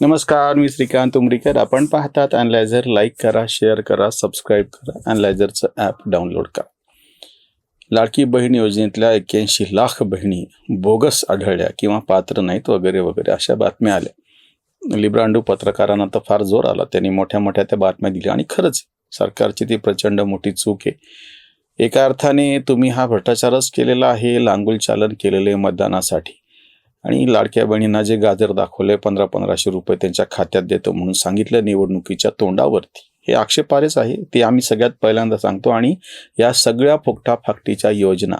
नमस्कार, मी श्रीकांत उमरीकर. आपण पाहतात अॅनलायझर. लाईक करा, शेअर करा, सबस्क्राईब करा. अॅनलायझरचं ॲप डाउनलोड करा. लाडकी बहीण योजनेतल्या 81 लाख बहिणी बोगस आढळल्या किंवा पात्र नाहीत वगैरे वगैरे अशा बातम्या आल्या. लिब्रांडू पत्रकारांना तर फार जोर आला. त्यांनी मोठ्या मोठ्या त्या बातम्या दिल्या आणि खरंच सरकारची ती प्रचंड मोठी चूक आहे. एका अर्थाने तुम्ही हा भ्रष्टाचारच केलेला आहे, लांगुल चालन केलेले मतदानासाठी. आणि लाडक्या बहिणींना जे गाजर दाखवले, 1500 रुपये त्यांच्या खात्यात देतो म्हणून सांगितलं निवडणुकीच्या तोंडावरती, हे आक्षेपार्हच आहे. ते आम्ही सगळ्यात पहिल्यांदा सांगतो. आणि या सगळ्या फुकटाफाकटीच्या योजना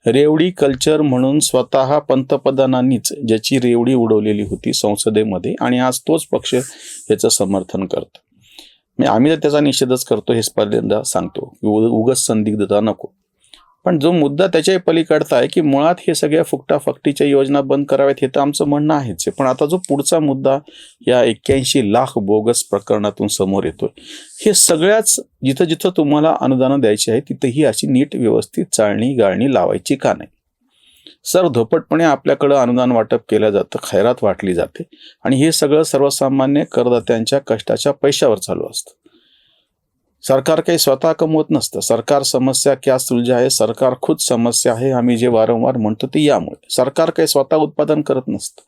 रेवडी कल्चर म्हणून स्वतः पंतप्रधानांनीच ज्याची रेवडी उडवलेली होती संसदेमध्ये, आणि आज तोच पक्ष याचं समर्थन करतो. आम्ही तर त्याचा निषेधच करतो, हेच पहिल्यांदा सांगतो. उगाच संदिग्धता नको. पण जो मुद्दा त्याच्याही पलीकडचा आहे की मुळात हे सगळ्या फुकटाफकटीच्या योजना बंद कराव्यात, हे तर आमचं म्हणणं आहेच. पण आता जो पुढचा मुद्दा या 81 लाख बोगस प्रकरणातून समोर येतोय, हे सगळ्याच जिथं जिथं तुम्हाला अनुदानं द्यायची आहे तिथं ही अशी नीट व्यवस्थित चाळणी गाळणी लावायची का नाही? सरधोपटपणे आपल्याकडं अनुदान वाटप केलं जातं, खैरात वाटली जाते, आणि हे सगळं सर्वसामान्य करदात्यांच्या कष्टाच्या पैशावर चालू असतं. सरकार काही स्वतः कमवत नसतं. सरकार समस्या क्या सुलझा आहे, सरकार खुद समस्या आहे, आम्ही जे वारंवार म्हणतो ते यामुळे. सरकार काही स्वतः उत्पादन करत नसतं.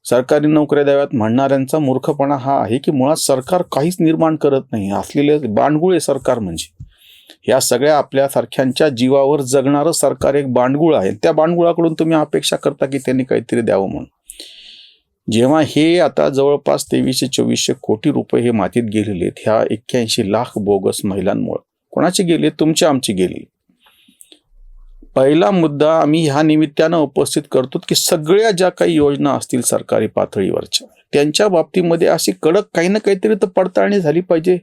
सरकारी नोकऱ्या द्याव्यात म्हणणाऱ्यांचा मूर्खपणा हा आहे की मुळात सरकार काहीच निर्माण करत नाही. असलेले बांडगुळ आहे सरकार म्हणजे. या सगळ्या आपल्यासारख्यांच्या जीवावर जगणारं सरकार एक बांडगुळ आहे. त्या बांडगुळाकडून तुम्ही अपेक्षा करता की त्यांनी काहीतरी द्यावं म्हणून. जेव्हा हे आता जवळपास 2300-2400 कोटी रुपये हे मातीत गेलेले आहेत ह्या 81 लाख बोगस महिलांमुळे. कोणाचे गेले? तुमचे, आमचे गेले. पहिला मुद्दा आम्ही ह्या निमित्तानं उपस्थित करतो की सगळ्या ज्या काही योजना असतील सरकारी पातळीवरच्या, त्यांच्या बाबतीमध्ये अशी कडक काही ना काहीतरी तर पडताळणी झाली पाहिजे,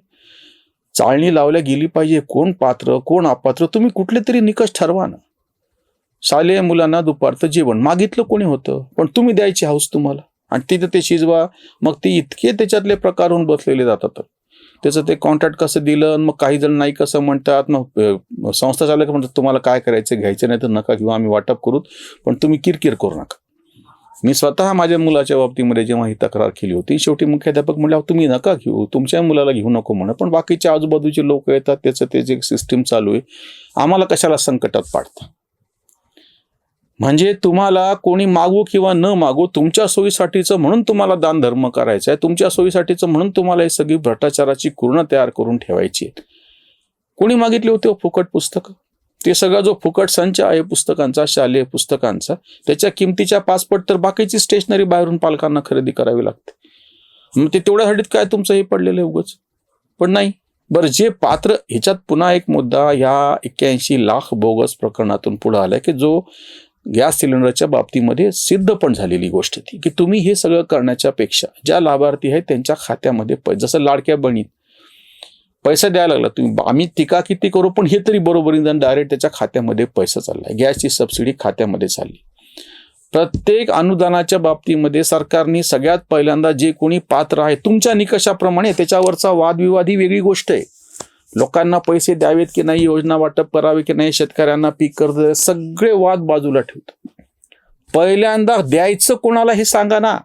चाळणी लावल्या गेली पाहिजे. कोण पात्र, कोण अपात्र, तुम्ही कुठले तरी निकष ठरवा ना. शालेय मुलांना दुपारचं जेवण मागितलं कोणी होतं, पण तुम्ही द्यायची हौस तुम्हाला, आणि तिथं ते शिजवा. मग ते इतके त्याच्यातले प्रकार होऊन बसलेले जातात. त्याचं ते कॉन्ट्रॅक्ट कसं दिलं, मग काही जण नाही कसं म्हणतात, मग संस्था चालक म्हणतात तुम्हाला काय करायचं घ्यायचं नाही तर नका घेऊ, आम्ही वाटप करू, पण तुम्ही किरकिर करू नका. मी स्वतः माझ्या मुलाच्या बाबतीमध्ये जेव्हा ही तक्रार केली होती, शेवटी मुख्याध्यापक म्हणले तुम्ही नका घेऊ, तुमच्या मुलाला घेऊ नको म्हणा, पण बाकीच्या आजूबाजूचे लोक येतात, त्याचं ते जे सिस्टीम चालू आहे, आम्हाला कशाला संकटात पाडतं. म्हणजे तुम्हाला कोणी मागू किंवा न मागू, तुमच्या सोयीसाठीचं म्हणून तुम्हाला दान धर्म करायचा आहे, तुमच्या सोयीसाठीचं म्हणून तुम्हाला ही सगळी भ्रष्टाचाराची कुरणं तयार करून ठेवायची आहेत. कोणी मागितले होते फुकट पुस्तकं? ते सगळा जो फुकट संच आहे पुस्तकांचा, शालेय पुस्तकांचा, त्याच्या किमतीच्या 5 पट तर बाकीची स्टेशनरी बाहेरून पालकांना खरेदी करावी लागते. मग ते तेवढ्यासाठीच काय तुमचं हे पडलेलं आहे उगाच? पण नाही. बरं, जे पात्र, ह्याच्यात पुन्हा एक मुद्दा या 81 लाख बोगस प्रकरणातून पुढे आलाय की जो गॅस सिलेंडरच्या बाबतीमध्ये सिद्ध पण झालेली गोष्ट ती की तुम्ही हे सगळं करण्याच्या पेक्षा ज्या लाभार्थी आहेत त्यांच्या खात्यामध्ये जसं लाडक्या बहिणीत पैसा द्यायला लागला तुम्ही, आम्ही टीका किती करू पण हे तरी बरोबरीने डायरेक्ट त्याच्या खात्यामध्ये पैसा चाललाय. गॅसची सबसिडी खात्यामध्ये चालली. प्रत्येक अनुदानाच्या बाबतीमध्ये सरकारने सगळ्यात पहिल्यांदा जे कोणी पात्र आहे तुमच्या निकषाप्रमाणे, त्याच्यावरचा वादविवाद ही वेगळी गोष्ट आहे. लोकांना पैसे द्यावेत की नाही, योजना वाटप करावे की नाही, शेतकऱ्यांना पीक कर्ज, सगळे वाद बाजूला ठेवतो. पहिल्यांदा द्यायचं कोणाला हे सांगा ना.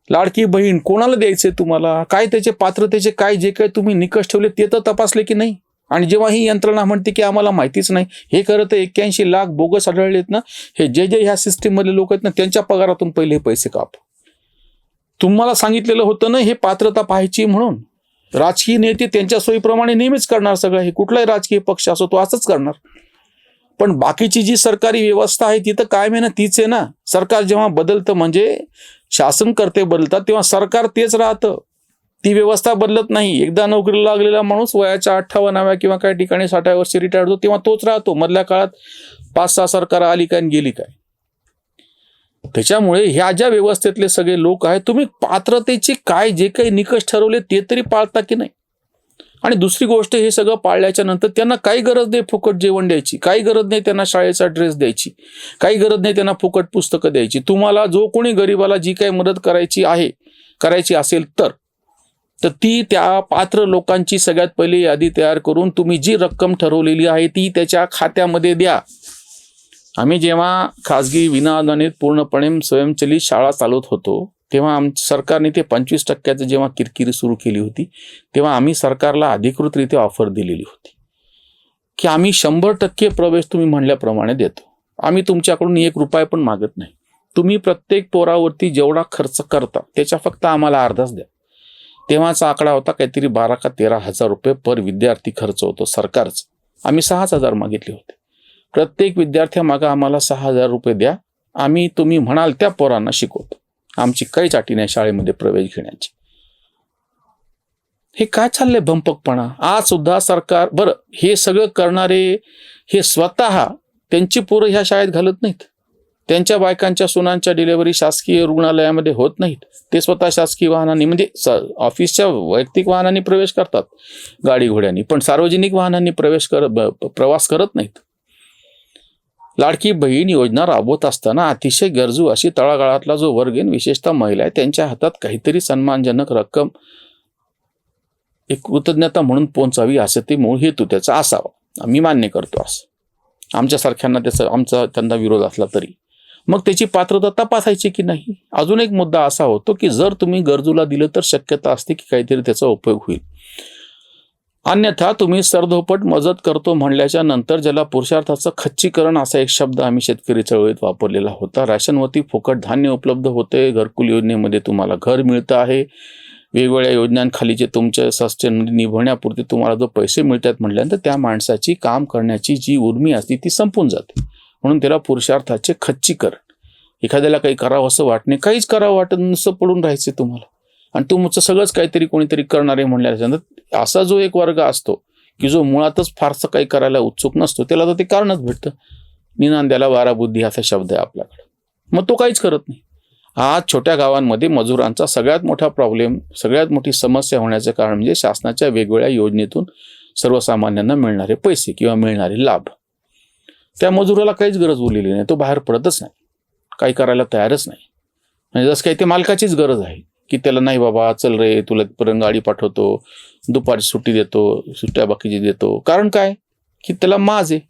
लाडकी बहीण कोणाला द्यायचंय तुम्हाला, काय त्याचे पात्रतेचे काय जे काय तुम्ही निकष ठेवले ते तर तपासले की नाही. आणि जेव्हा ही यंत्रणा म्हणते की आम्हाला माहितीच नाही, हे खरं तर 81 लाख बोगस आढळलेत ना, हे जे ह्या सिस्टीम मधले लोक आहेत ना, त्यांच्या पगारातून पहिले हे पैसे काप. तुम्हाला सांगितलेलं होतं ना हे पात्रता पाहायची म्हणून. राजकीय नेते त्यांच्या सोयीप्रमाणे नेहमीच करणार सगळं, हे कुठलाही राजकीय पक्ष असो तो असंच करणार. पण बाकीची जी सरकारी व्यवस्था आहे ती तर कायम आहे ना, तीच आहे ना. सरकार जेव्हा बदलतं म्हणजे शासनकर्ते बदलतात तेव्हा सरकार तेच राहतं, ती व्यवस्था बदलत नाही. एकदा नोकरीला लागलेला माणूस वयाच्या 58व्या किंवा काही ठिकाणी 60व्या वर्षी रिटायर्ड होतो तेव्हा तोच राहतो. मधल्या काळात 5-6 सरकार आली काय गेली काय. त्याच्यामुळे ह्या ज्या व्यवस्थेतले सगळे लोक आहेत, तुम्ही पात्रतेचे काय जे काही निकष ठरवले ते तरी पाळता की नाही. आणि दुसरी गोष्ट, हे सगळं पाळल्याच्या नंतर त्यांना काही गरज नाही फुकट जेवण द्यायची, काही गरज नाही त्यांना शाळेचा ड्रेस द्यायची, काही गरज नाही त्यांना फुकट पुस्तकं द्यायची. तुम्हाला जो कोणी गरीबाला जी काही मदत करायची असेल तर ती त्या पात्र लोकांची सगळ्यात पहिली यादी तयार करून तुम्ही जी रक्कम ठरवलेली आहे ती त्याच्या खात्यामध्ये द्या. आम्ही जेव्हा खाजगी विनाअनुदानित पूर्णपणे स्वयंचलित शाळा चालवत होतो तेव्हा सरकारने ते 25% जेव्हा किरकिरी सुरू केली होती तेव्हा आम्ही सरकारला अधिकृतरित्या ऑफर दिलेली होती की आम्ही 100% प्रवेश तुम्ही म्हणल्याप्रमाणे देतो. आम्ही तुमच्याकडून 1 रुपया पण मागत नाही. तुम्ही प्रत्येक पोरावरती जेवढा खर्च करता त्याच्या फक्त आम्हाला अर्धाच द्या. तेव्हाचा आकडा होता काहीतरी 12 का 13,000 रुपये पर विद्यार्थी खर्च होतो सरकारचा. आम्ही 6,000 मागितले होते. प्रत्येक विद्यार्थ्यामागे आम्हाला 6,000 रुपये द्या, आम्ही तुम्ही म्हणाल त्या पोरांना शिकवतो. आमची काहीच अटी नाही शाळेमध्ये प्रवेश घेण्याची. हे काय चाललंय भंपकपणा. आज सुद्धा सरकार, बरं हे सगळं करणारे हे स्वतः त्यांची पोरं ह्या शाळेत घालत नाहीत. त्यांच्या बायकांच्या सुनांच्या डिलिव्हरी शासकीय रुग्णालयामध्ये होत नाहीत. ते स्वतः शासकीय वाहनांनी म्हणजे ऑफिसच्या वैयक्तिक वाहनांनी प्रवेश करतात गाडी घोड्यांनी, पण सार्वजनिक वाहनांनी प्रवास करत नाहीत. लाडकी बहीण योजना राबवत असताना अतिशय गरजू अशी तळागाळातला जो वर्ग आहे, विशेषतः महिला आहे, त्यांच्या हातात काहीतरी सन्मानजनक रक्कम एक कृतज्ञता म्हणून पोहोचावी असं ते मूळ हेतू त्याचा असावा. आम्ही मान्य करतो असं. आमच्यासारख्यांना आमचा त्यांना विरोध असला तरी मग त्याची पात्रता तपासायची की नाही. अजून एक मुद्दा असा होतो की जर तुम्ही गरजूला दिलं तर शक्यता असते की काहीतरी त्याचा उपयोग होईल. अन्यथा तुम्ही सरधोपट मदत करतो म्हणल्याच्या नंतर ज्याला पुरुषार्थाचं खच्चीकरण असा एक शब्द आम्ही शेतकरी चळवळीत वापरलेला होता. राशनवरती फुकट धान्य उपलब्ध होते, घरकुल योजनेमध्ये तुम्हाला घर मिळतं आहे, वेगवेगळ्या योजनांखाली जे तुमच्या सस्टेन निभवण्यापुरते तुम्हाला जो पैसे मिळतात म्हटल्यानंतर त्या माणसाची काम करण्याची जी उर्मी असते ती संपून जाते. म्हणून त्याला पुरुषार्थाचे खच्चीकरण. एखाद्याला काही करावं असं वाटणे, काहीच करावं वाटत नसं पडून राहायचे तुम्हाला, आणि तुमचं सगळंच काहीतरी कोणीतरी करणारे म्हणल्यानंतर असा जो एक वर्ग असतो की जो मुळातच फारसं काही करायला उत्सुक नसतो, त्याला तर ते कारणच भेटतं. निनांद्याला वारा बुद्धी असा शब्द आहे आपल्याकडे. मग तो काहीच करत नाही. आज छोट्या गावांमध्ये मजुरांचा सगळ्यात मोठा प्रॉब्लेम, सगळ्यात मोठी समस्या होण्याचं कारण म्हणजे शासनाच्या वेगवेगळ्या योजनेतून सर्वसामान्यांना मिळणारे पैसे किंवा मिळणारे लाभ. त्या मजुराला काहीच गरज उरलेली नाही, तो बाहेर पडतच नाही, काही करायला तयारच नाही. म्हणजे जसं काही ते मालकाचीच गरज आहे की त्याला नाही बाबा चल रे तुला पर्यंत गाडी पाठवतो, दुपारी सुट्टी देतो, सुट्ट्या बाकीची देतो. कारण काय की त्याला माज आहे.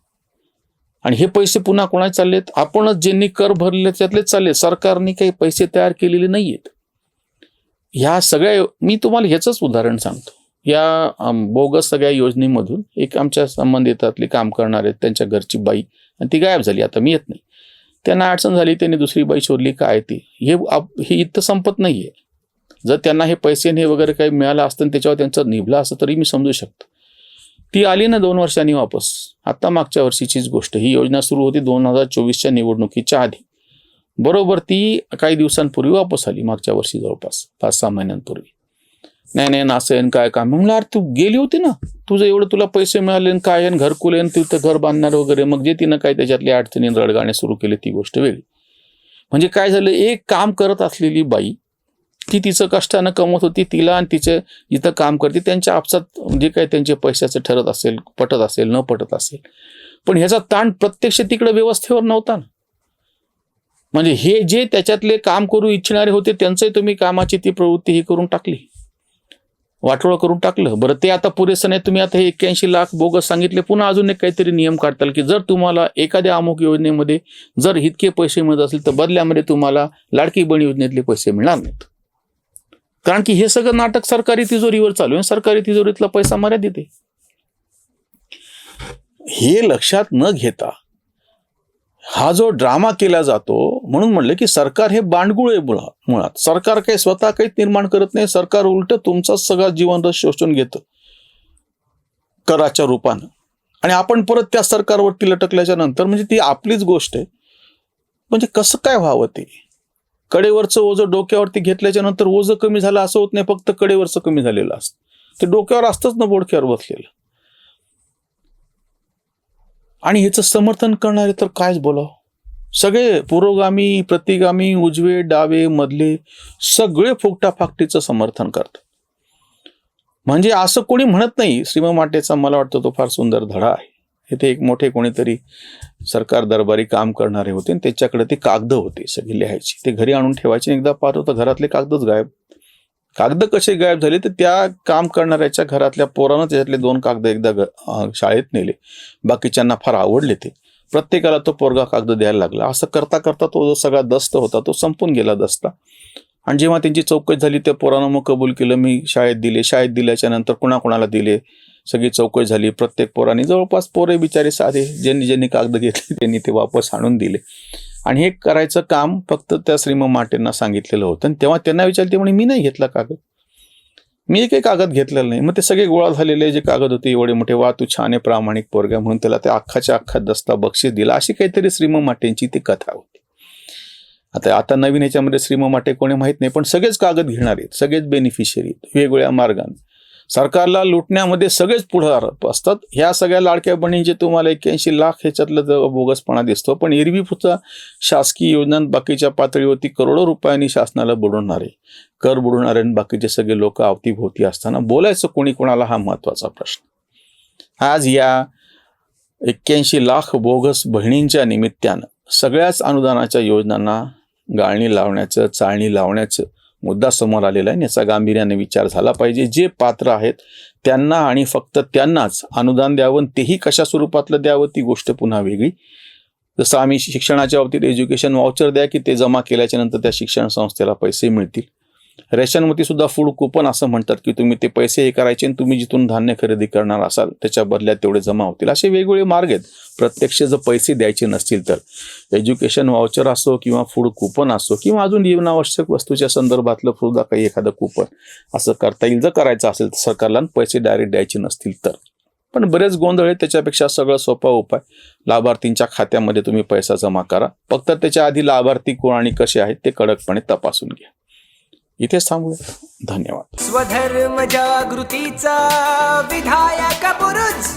आणि हे पैसे पुन्हा कोणाचे चाललेत? आपणच ज्यांनी कर भरले त्यातलेच चालले. सरकारने काही पैसे तयार केलेले नाहीयेत. ह्या सगळ्या, मी तुम्हाला ह्याचंच उदाहरण सांगतो. या बोगस सगळ्या योजनेमधून एक आमच्या संबंधितातले काम करणारे त्यांच्या घरची बाई, आणि ती गायब झाली, आता मी येत नाही. त्यांना अडचण झाली, त्यांनी दुसरी बाई शोधली. काय ती हे इथं संपत नाहीये. जर त्यांना हे पैसे हे वगैरे काही मिळालं असतं त्याच्यावर त्यांचं निभलं असं तरी मी समजू शकतो. ती आली ना 2 वर्षांनी वापस. आता मागच्या वर्षीचीच गोष्ट. ही योजना सुरू होती 2024च्या निवडणुकीच्या आधी. बरोबर ती काही दिवसांपूर्वी वापस आली, मागच्या वर्षी जवळपास 5-6 महिन्यांपूर्वी. नाही असं येईन काय काम. म्हणलं अरे तू गेली होती ना, तुझं एवढं तुला पैसे मिळाले काय आहे, घरकुल आहे, तिथं घर बांधणार वगैरे. मग जे तिनं काय त्याच्यातले अडचणी रडगाणे सुरू केले ती गोष्ट वेगळी. म्हणजे काय झालं, एक काम करत असलेली बाई, ती तिचं कष्टानं कमवत होती, तिला आणि तिचं जिथं काम करते त्यांच्या आपसात जे काही त्यांचे पैशाचं ठरत असेल, पटत असेल न पटत असेल, पण ह्याचा ताण प्रत्यक्ष तिकडे व्यवस्थेवर नव्हता ना. म्हणजे हे जे त्याच्यातले काम करू इच्छिणारे होते त्यांचंही तुम्ही कामाची ती प्रवृत्ती ही करून टाकली, वाटोळं करून टाकलं. बरं ते आता पुरेसं नाही. तुम्ही आता हे 81 लाख बोगस सांगितले, पुन्हा अजून एक काहीतरी नियम काढताल की जर तुम्हाला एखाद्या अमुक योजनेमध्ये जर इतके पैसे मिळत असतील तर बदल्यामध्ये तुम्हाला लाडकी बहीण योजनेतले पैसे मिळणार नाहीत. कारण की हे सगळं नाटक सरकारी तिजोरीवर चालू आहे. सरकारी तिजोरीतला पैसा मर्यादित आहे. हे लक्षात न घेता हा जो ड्रामा केला जातो, म्हणून म्हणलं की सरकार हे बांडगुळ आहे मुळात. सरकार काही स्वतः काहीच निर्माण करत नाही. सरकार उलट तुमचाच सगळा जीवनरस शोषून घेतं कराच्या रूपानं, आणि आपण परत त्या सरकारवरती लटकल्याच्या नंतर म्हणजे ती आपलीच गोष्ट आहे. म्हणजे कसं काय व्हावं ते? कडेवरचं ओझं डोक्यावरती घेतल्याच्या नंतर ओझं कमी झालं असं होत नाही, फक्त कडेवरचं कमी झालेलं असतं. ते डोक्यावर असतंच ना, बोडक्यावर बसलेलं. आणि ह्याचं समर्थन करणारे तर कायच बोलावं. सगळे पुरोगामी, प्रतिगामी, उजवे, डावे, मधले सगळे फुकटाफाकटीचं समर्थन करतात. म्हणजे असं कोणी म्हणत नाही. श्रीमा माटेचा मला वाटतं तो फार सुंदर धडा आहे. इथे एक मोठे कोणीतरी सरकार दरबारी काम करणारे होते आणि त्याच्याकडे ते कागद होते सगळे लिहायची. ते घरी आणून ठेवायचे. एकदा पाहत होतं घरातले कागदच गायब. कागद कसे गायब झाले तर त्या काम करणाऱ्याच्या घरातल्या पोरानं त्याच्यातले 2 कागद एकदा शाळेत नेले. बाकीच्यांना फार आवडले ते. प्रत्येकाला तो पोरगा कागद द्यायला लागला. असं करता करता तो जो सगळा दस्त होता तो संपून गेला दस्ता. आणि जेव्हा त्यांची चौकशी झाली त्या पोरानं मग कबूल केलं मी शाळेत दिले, शाळेत दिल्याच्या नंतर कुणाकुणाला दिले, सगळी चौकशी झाली. प्रत्येक पोराने जवळपास पोरे बिचारे साधे ज्यांनी ज्यांनी कागद घेतले त्यांनी ते वापस आणून दिले. आणि हे करायचं काम फक्त त्या श्रीमंत माटेंना सांगितलेलं होतं. आणि तेव्हा त्यांना विचारले, ते म्हणे मी नाही घेतला कागद, मी एकही कागद घेतलेला नाही. मग ते सगळे गोळा झालेले जे कागद होते एवढे मोठे, वा तू छान आहे प्रामाणिक पोरगा म्हणून त्याला ते अख्खाच्या अख्खा दस्ता बक्षीस दिला. अशी काहीतरी श्रीमंत माटेंची ती कथा होती. आता नवीन ह्याच्यामध्ये श्रीमंत माटे कोणी माहीत नाही, पण सगळेच कागद घेणार आहेत, सगळेच बेनिफिशियरी वेगवेगळ्या मार्गाने. सरकारला लुटण्यामध्ये सगळेच पुढे असतात. ह्या सगळ्या लाडक्या बहिणींचे तुम्हाला 81 लाख ह्याच्यातलं बोगसपणा दिसतो. पण एरवी पुढचा शासकीय योजना बाकीच्या पातळीवरती करोडो रुपयांनी शासनाला बुडवणारे, कर बुडवणारे आणि बाकीचे सगळे लोक अवतीभोवती असताना बोलायचं कोणी कोणाला, हा महत्वाचा प्रश्न. आज या 81 लाख बोगस बहिणींच्या निमित्तानं सगळ्याच अनुदानाच्या योजनांना गाळणी लावण्याचं, चाळणी लावण्याचं मुद्दा समोर आलेला आहे. याचा गांभीर्याने विचार झाला पाहिजे. जे पात्र आहेत त्यांना आणि फक्त त्यांनाच अनुदान द्यावं, तेही कशा स्वरूपातलं द्यावं ती गोष्ट पुन्हा वेगळी. जसं आम्ही शिक्षणाच्या बाबतीत एज्युकेशन वाउचर द्या की ते जमा केल्याच्या नंतर त्या शिक्षण संस्थेला पैसे मिळतील. रेशनमध्ये सुद्धा फूड कुपन असं म्हणतात की तुम्ही ते पैसे हे करायचे आणि तुम्ही जिथून धान्य खरेदी करणार असाल त्याच्या बदल्यात तेवढे जमा होतील. असे वेगवेगळे मार्ग आहेत. प्रत्यक्ष जर पैसे द्यायचे नसतील तर एज्युकेशन वाउचर असो किंवा फूड कुपन असो किंवा अजून जीवनावश्यक वस्तूच्या संदर्भातलं सुद्धा काही एखादं कुपन असं करता येईल. जर करायचं असेल तर सरकारला पैसे डायरेक्ट द्यायचे नसतील तर. पण बरेच गोंधळ आहेत. त्याच्यापेक्षा सगळं सोपा उपाय, लाभार्थींच्या खात्यामध्ये तुम्ही पैसा जमा करा. फक्त त्याच्या आधी लाभार्थी कोण आणि कसे आहेत ते कडकपणे तपासून घ्या. इथेच थांबूया. धन्यवाद. स्वधर्म जागृतीचा विधायक बुरुज